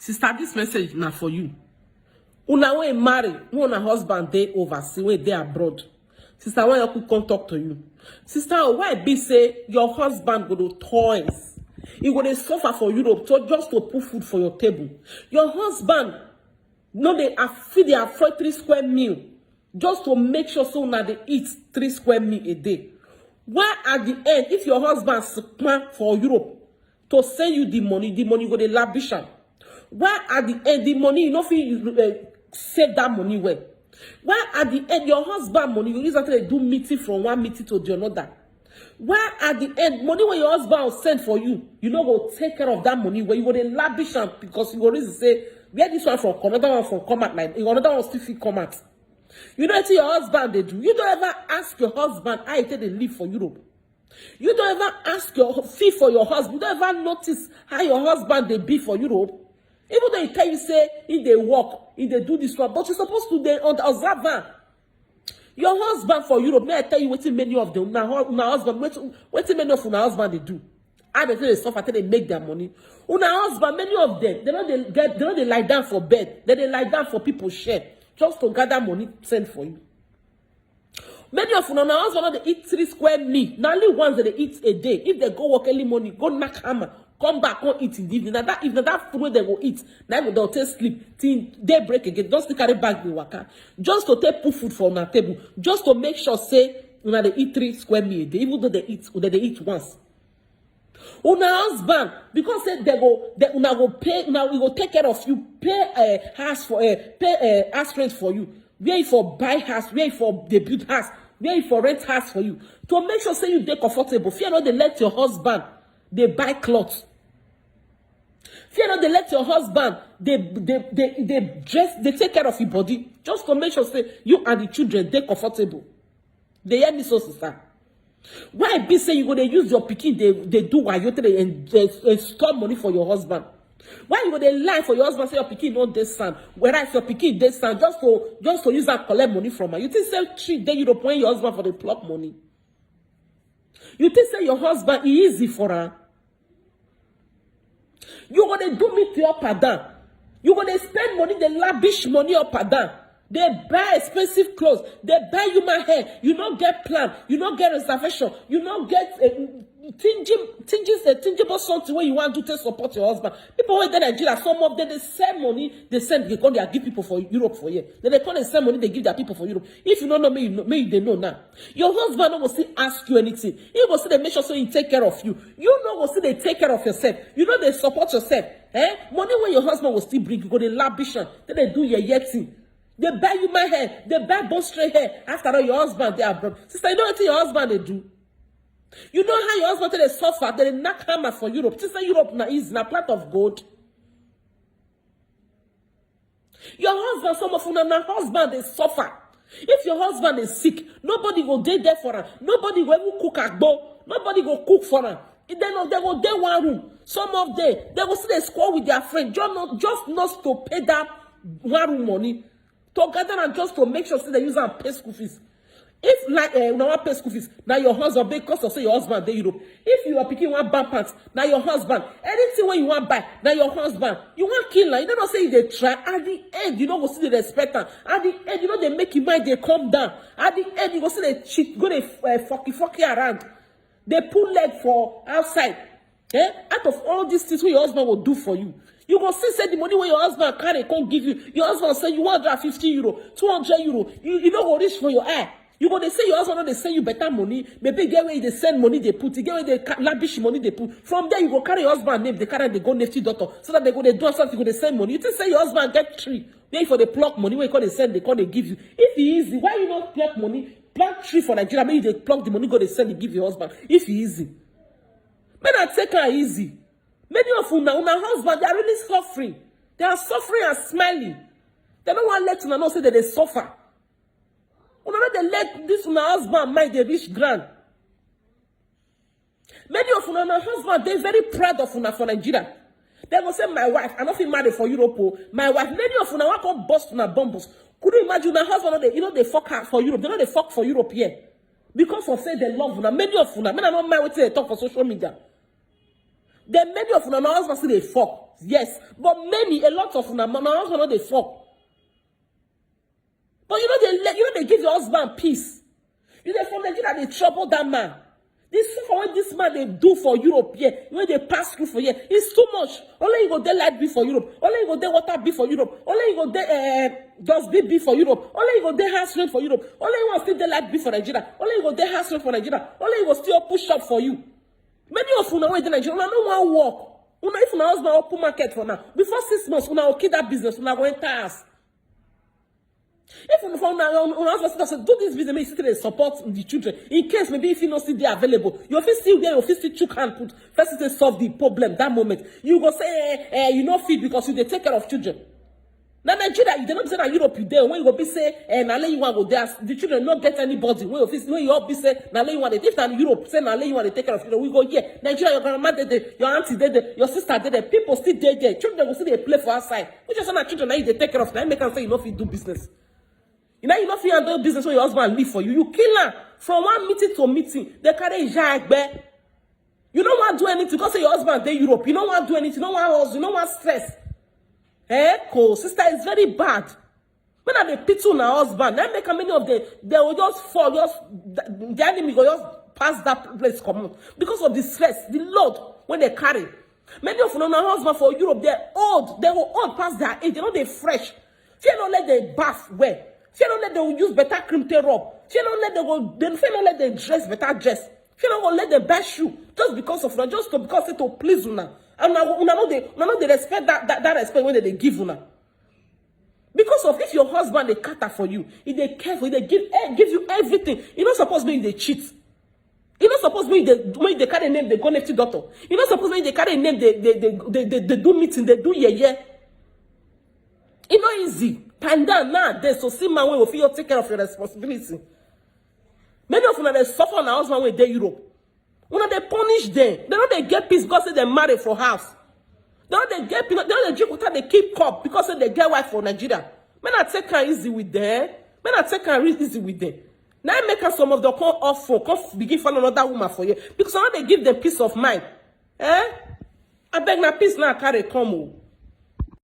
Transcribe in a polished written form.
Sister, this message now for you. Una when marry, when a husband dey overseas, when they abroad. Sister, when you could come talk to you. Sister, why be say your husband go to toys? He go to suffer for Europe just to put food for your table. Your husband, no, they feed their 3 square meal just to make sure so now they eat 3 square meal a day. Why at the end, if your husband plan for Europe to send you the money go to lavish am. Why at the end the money you know fit save that money well? Why at the end your husband money you use that to do meeting from one meeting to the another? Why at the end money when your husband will send for you, you know go take care of that money where you go to lavish am because you go reason say where this one from come, another one from come out like another one still fit come out. You know what your husband they do? You don't ever ask your husband how they live for Europe. You don't ever ask your fee for your husband. You don't ever notice how your husband they be for Europe. Even though he tell you say if they work, if they do this one, but you're supposed to they observe her. Your husband for Europe, may I tell you what many of them now husband, what many of your husband they do. How they suffer till they make their money. Una husband, many of them, they don't lie down for bed. They lie down for people share just to gather money sent for you. Many of them now husband they eat 3 square meal. Now only ones that they eat a day. If they go work early morning, go knock hammer, come back, go eat in the evening. Now if that food they go eat, now they'll take sleep till they break again. Just to carry back the waka. Just to take put food from our table. Just to make sure say when they eat 3 square meal a day, even though they eat once. Una husband, because say they una go pay, now we go take care of you, pay house for pay house rent for you. Where you for buy house, where you for they build house, where you for rent house for you. To make sure say you dey comfortable. Fear not they let your husband they buy clothes. Fear not they let your husband they dress, they take care of your body. Just to make sure say you and the children they comfortable. They hear me so sister. Why be say you go they use your pikin they do wayo and store money for your husband? Why you go they lie for your husband say your pikin no dey stand, whereas your pikin dey stand just to use that collect money from her? You think say treat dey Europe when your husband for the pluck money? You think say your husband easy for her? You go they do meet up and down. You go they spend money, they lavish money up and down. They buy expensive clothes. They buy human hair. You don't get plan. You don't get reservation. You don't get tangible something where you want to support your husband. People in Nigeria, some of them they send money. They give people for Europe for year. Then they come and send money. They give their people for Europe. If you don't know, maybe they know now. Your husband don't go still ask you anything. He go still they make sure so he take care of you. You know go still they take care of yourself. You know they support yourself. Money when your husband will still bring, you go they lavish. Then they do your thing. They buy human hair. They buy bone straight hair. After all, your husband, they are abroad. Sister, you know what your husband they do? You know how your husband they suffer? They knock hammer for Europe. Sister, Europe now is a plot of gold. Your husband, some of you now husband, they suffer. If your husband is sick, nobody will there for her. Nobody will ever cook at bowl. Nobody will cook for her. They will there one room. Some of them, they will see they score with their friend. Just not to pay that one room money. To gather and just to make sure they use and pay school fees. If like now pay school fees, now your husband because of say your husband they Europe. If you are picking one bad pants, now your husband. Anything when you want buy, now your husband. You want kill her. You don't say they try. At the end, you don't go see the respect her. At the end, you know they make you mind they come down. At the end, you go see they cheat, go they fucky around. They pull leg for outside. Out of all these things what your husband will do for you. You go see say the money when your husband carry can't give you. Your husband say you want 150 euro, 200 euro. You don't go reach for your eye. You go they say your husband they send you better money. Maybe get where they send money they put. Get where they lavish money they put. From there you go carry your husband name. They carry they go nifty doctor so that they go they do something. They send money. You think say your husband get 3. Wait for the pluck money. Where they send they call they give you. If he easy, why you not pluck money? Pluck 3 for Nigeria. Maybe they pluck the money go they send they give your husband. If he easy, men I take her easy. Many of una husband, they are really suffering. They are suffering and smiling. They don't want to let you know say that they suffer. Una they let this una husband mind they reach grand. Many of una husband, they're very proud of una for Nigeria. They will say, my wife, I'm not married for Europe. My wife, many of una want to bust una bumbles. Could you imagine una husband, they fuck her for Europe. They know they fuck for Europe here. Because of say they love una. Many of una, men are not married what they talk for social media. Then many of them husbands say they fuck. Yes, but many, a lot of them, my husband not they fuck. But they give your husband peace. You know, from Nigeria, they trouble that man. This for what this man they do for Europe here, when they pass through for here, it's too much. Only you go there light be for Europe. Only you go there water be for Europe. Only you go there dust be for Europe. Only you go there house rent for Europe. Only you want still there light be for Nigeria. Only you go there house rent for Nigeria. Only you go still push up for you. Many of you now in Nigeria, una no want work. Una if una husband open market for now. Before 6 months, una okay that business, una go enter house. If you found out, do this business, make it support the children. In case maybe if you not see they available, your face still there, your face still chook and put. First to solve the problem that moment. You go say, you not feed because you they take care of children. Now Nigeria, you don't say that Europe you there. When you go be say, now let you want go there, the children not get anybody. When your face, when you all be say, now let you want it. If now Europe say, now let you want to take care of children, we go here. Nigeria, your grandma there, your auntie there, your sister there, people still there. Children will still they play for outside. Which is not children now they take care of. Now make them say you not fit do business. You know fit handle business when your husband leave for you. You kill her from one meeting to meeting. They carry jagbe. You don't want to do anything because your husband in Europe. You don't want to do anything. You don't want hustle. You don't want stress. Sister, it's very bad. When they pity on her husband, then make many of them, they will just fall. The enemy will just pass that place come out because of the stress, the load when they carry. Many of them, our husband for Europe, they're old. They were old past their age. They fresh. Fear don't let them bath well. Fear don't let them use better cream to rub. Fear don't let them go. Fear don't let them dress better dress. Fear don't let them buy shoe just because of una, just because it to please una. And una know they respect that respect when they give una. Because of if your husband they cater for you, if they care for you, they give you everything. You not supposed to be they cheat. You not supposed to be when they carry name they go next to doctor. You not supposed to be they carry name they do meeting they do yeah. It's not easy. Pandan now they so see man when you feel take care of your responsibility. Many of them they suffer on our husband when they Europe. When they punish them, they don't they get peace because they marry for house. They don't they get peace, they don't they drink water, they keep cup because they get wife for Nigeria. Men I take her easy with them. Men I take her easy with them. Now I make her some of the come off for come begin find another woman for you. Because now they give them peace of mind. I beg na peace now carry come.